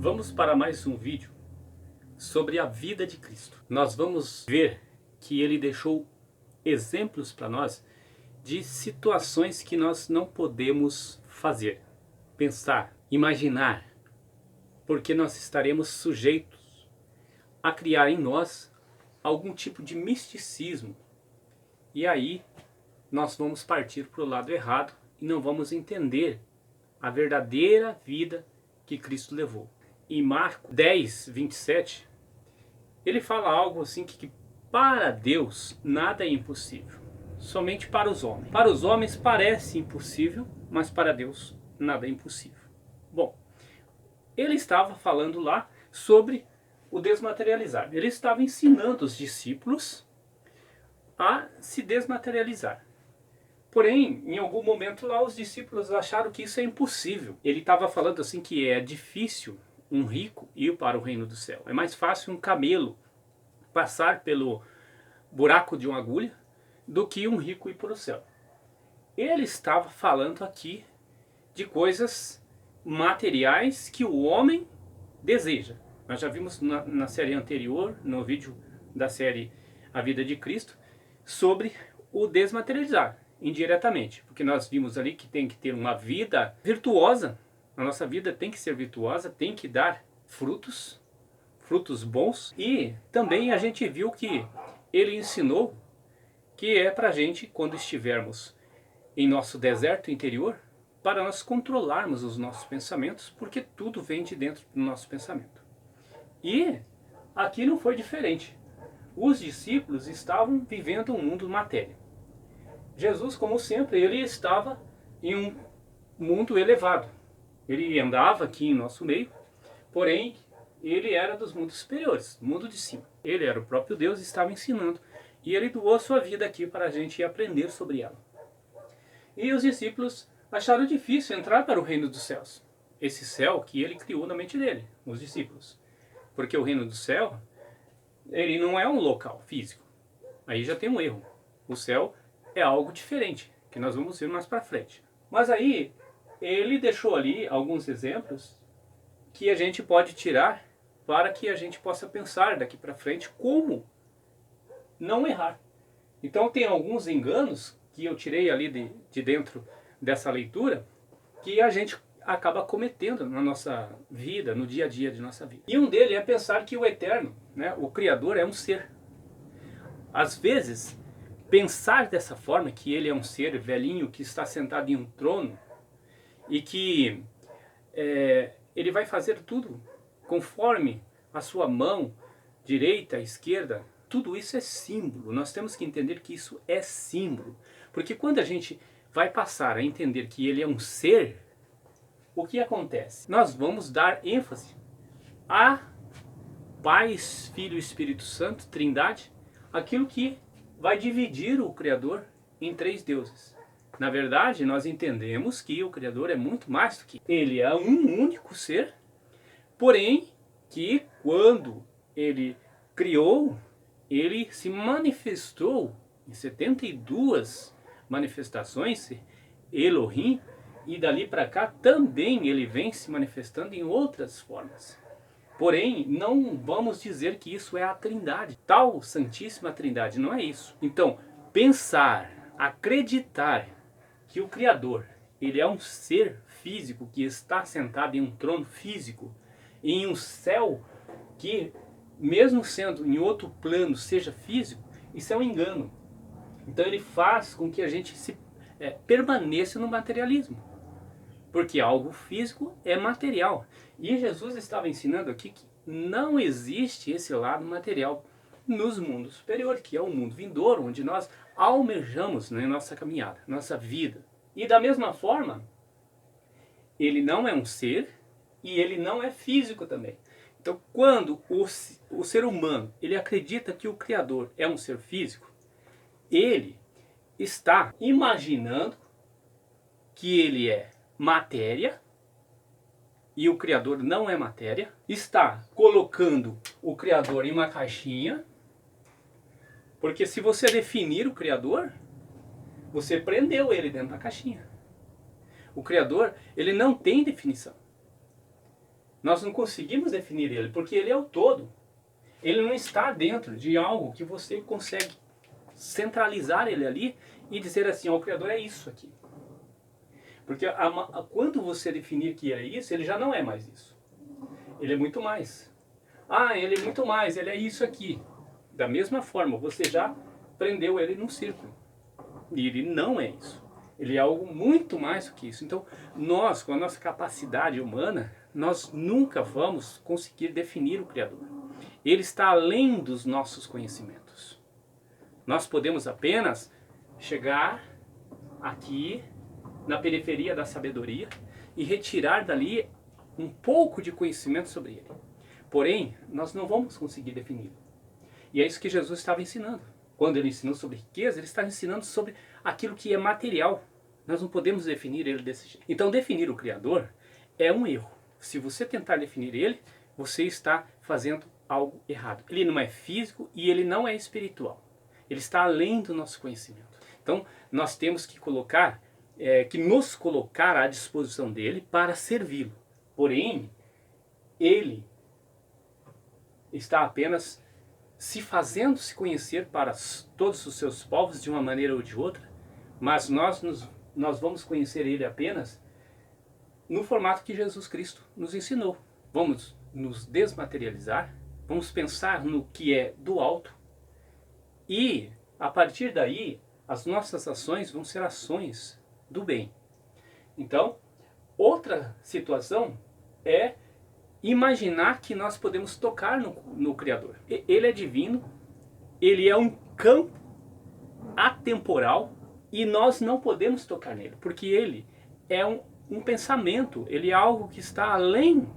Vamos para mais um vídeo sobre a vida de Cristo. Nós vamos ver que ele deixou exemplos para nós de situações que nós não podemos fazer, pensar, imaginar, porque nós estaremos sujeitos a criar em nós algum tipo de misticismo. E aí nós vamos partir para o lado errado e não vamos entender a verdadeira vida que Cristo levou. Em Marcos 10, 27, ele fala algo assim que para Deus nada é impossível, somente para os homens. Para os homens parece impossível, mas para Deus nada é impossível. Bom, ele estava falando lá sobre o desmaterializar. Ele estava ensinando os discípulos a se desmaterializar. Porém, em algum momento lá os discípulos acharam que isso é impossível. Ele estava falando assim que é difícil um rico ir para o reino do céu. É mais fácil um camelo passar pelo buraco de uma agulha do que um rico ir para o céu. Ele estava falando aqui de coisas materiais que o homem deseja. Nós já vimos na série anterior, no vídeo da série A Vida de Cristo, sobre o desmaterializar indiretamente. Porque nós vimos ali que tem que ter uma vida virtuosa. A nossa vida tem que ser virtuosa, tem que dar frutos, frutos bons. E também a gente viu que ele ensinou que é para a gente, quando estivermos em nosso deserto interior, para nós controlarmos os nossos pensamentos, porque tudo vem de dentro do nosso pensamento. E aqui não foi diferente. Os discípulos estavam vivendo um mundo matéria. Jesus, como sempre, ele estava em um mundo elevado. Ele andava aqui em nosso meio, porém, ele era dos mundos superiores, mundo de cima. Ele era o próprio Deus e estava ensinando. E ele doou a sua vida aqui para a gente aprender sobre ela. E os discípulos acharam difícil entrar para o reino dos céus. Esse céu que ele criou na mente dele, os discípulos. Porque o reino do céu, ele não é um local físico. Aí já tem um erro. O céu é algo diferente, que nós vamos ver mais para frente. Mas aí, ele deixou ali alguns exemplos que a gente pode tirar para que a gente possa pensar daqui para frente como não errar. Então tem alguns enganos que eu tirei ali de dentro dessa leitura que a gente acaba cometendo na nossa vida, no dia a dia de nossa vida. E um deles é pensar que o eterno, né, o Criador, é um ser. Às vezes, pensar dessa forma, que ele é um ser velhinho que está sentado em um trono e que ele vai fazer tudo conforme a sua mão direita, esquerda, tudo isso é símbolo. Nós temos que entender que isso é símbolo. Porque quando a gente vai passar a entender que ele é um ser, o que acontece? Nós vamos dar ênfase a Pai, Filho e Espírito Santo, Trindade, aquilo que vai dividir o Criador em três deuses. Na verdade, nós entendemos que o Criador é muito mais do que ele é um único ser, porém que quando ele criou, ele se manifestou em 72 manifestações, Elohim, e dali para cá também ele vem se manifestando em outras formas. Porém, não vamos dizer que isso é a Trindade, tal Santíssima Trindade, não é isso. Então, pensar, acreditar que o Criador, ele é um ser físico que está sentado em um trono físico, em um céu que, mesmo sendo em outro plano, seja físico, isso é um engano. Então ele faz com que a gente permaneça no materialismo. Porque algo físico é material. E Jesus estava ensinando aqui que não existe esse lado material nos mundos superiores, que é o mundo vindouro, onde nós almejamos na nossa caminhada, nossa vida. E da mesma forma, ele não é um ser e ele não é físico também. Então, quando o ser humano ele acredita que o Criador é um ser físico, ele está imaginando que ele é matéria e o Criador não é matéria, está colocando o Criador em uma caixinha, porque se você definir o Criador, você prendeu ele dentro da caixinha. O Criador, ele não tem definição. Nós não conseguimos definir ele, porque ele é o todo. Ele não está dentro de algo que você consegue centralizar ele ali e dizer assim, o Criador é isso aqui. Porque quando você definir que é isso, ele já não é mais isso. Ele é muito mais. Ah, ele é muito mais, ele é isso aqui. Da mesma forma, você já prendeu ele num círculo. E ele não é isso. Ele é algo muito mais do que isso. Então, nós, com a nossa capacidade humana, nós nunca vamos conseguir definir o Criador. Ele está além dos nossos conhecimentos. Nós podemos apenas chegar aqui na periferia da sabedoria e retirar dali um pouco de conhecimento sobre ele. Porém, nós não vamos conseguir defini-lo. E é isso que Jesus estava ensinando. Quando ele ensinou sobre riqueza, ele estava ensinando sobre aquilo que é material. Nós não podemos definir ele desse jeito. Então, definir o Criador é um erro. Se você tentar definir ele, você está fazendo algo errado. Ele não é físico e ele não é espiritual. Ele está além do nosso conhecimento. Então, nós temos que nos colocar à disposição dele para servi-lo. Porém, ele está apenas se fazendo se conhecer para todos os seus povos de uma maneira ou de outra, mas nós vamos conhecer ele apenas no formato que Jesus Cristo nos ensinou. Vamos nos desmaterializar, vamos pensar no que é do alto e, a partir daí, as nossas ações vão ser ações do bem. Então, outra situação é imaginar que nós podemos tocar no Criador. Ele é divino, ele é um campo atemporal e nós não podemos tocar nele, porque ele é um pensamento, ele é algo que está além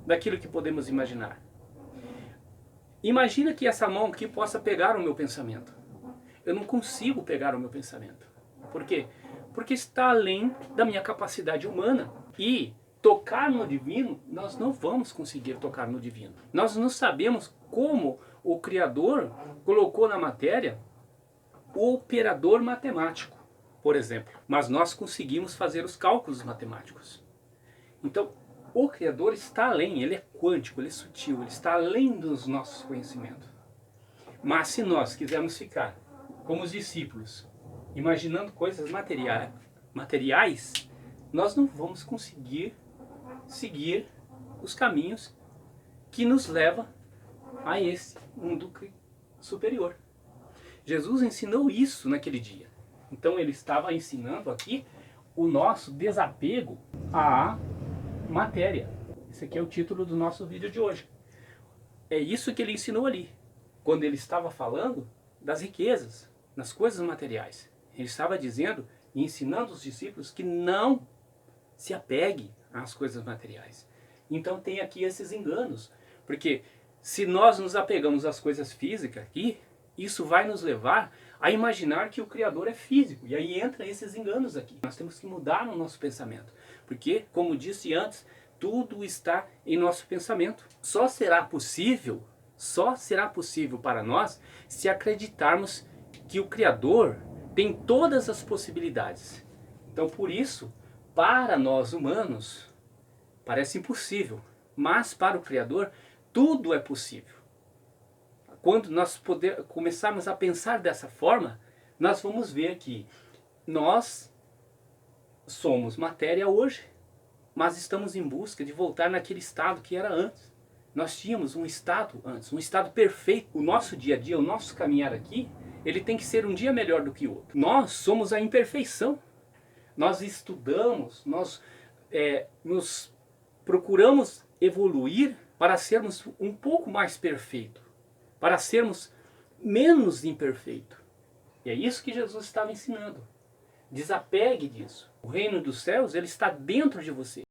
daquilo que podemos imaginar. Imagina que essa mão aqui possa pegar o meu pensamento. Eu não consigo pegar o meu pensamento. Por quê? Porque está além da minha capacidade humana. E tocar no divino, nós não vamos conseguir tocar no divino. Nós não sabemos como o Criador colocou na matéria o operador matemático, por exemplo. Mas nós conseguimos fazer os cálculos matemáticos. Então, o Criador está além, ele é quântico, ele é sutil, ele está além dos nossos conhecimentos. Mas se nós quisermos ficar como os discípulos, imaginando coisas materiais, nós não vamos conseguir seguir os caminhos que nos levam a esse mundo superior. Jesus ensinou isso naquele dia. Então ele estava ensinando aqui o nosso desapego à matéria. Esse aqui é o título do nosso vídeo de hoje. É isso que ele ensinou ali, quando ele estava falando das riquezas, das coisas materiais. Ele estava dizendo e ensinando os discípulos que não se apegue às coisas materiais. Então tem aqui esses enganos, porque se nós nos apegamos às coisas físicas aqui, isso vai nos levar a imaginar que o Criador é físico. E aí entra esses enganos aqui. Nós temos que mudar no nosso pensamento. Porque, como disse antes, tudo está em nosso pensamento. Só será possível para nós se acreditarmos que o Criador tem todas as possibilidades. Então, por isso, para nós humanos, parece impossível. Mas para o Criador, tudo é possível. Quando nós começarmos a pensar dessa forma, nós vamos ver que nós somos matéria hoje, mas estamos em busca de voltar naquele estado que era antes. Nós tínhamos um estado antes, um estado perfeito. O nosso dia a dia, o nosso caminhar aqui, ele tem que ser um dia melhor do que o outro. Nós somos a imperfeição. Nós estudamos, nós nos procuramos evoluir para sermos um pouco mais perfeitos, para sermos menos imperfeitos. E é isso que Jesus estava ensinando. Desapegue disso. O reino dos céus, ele está dentro de você.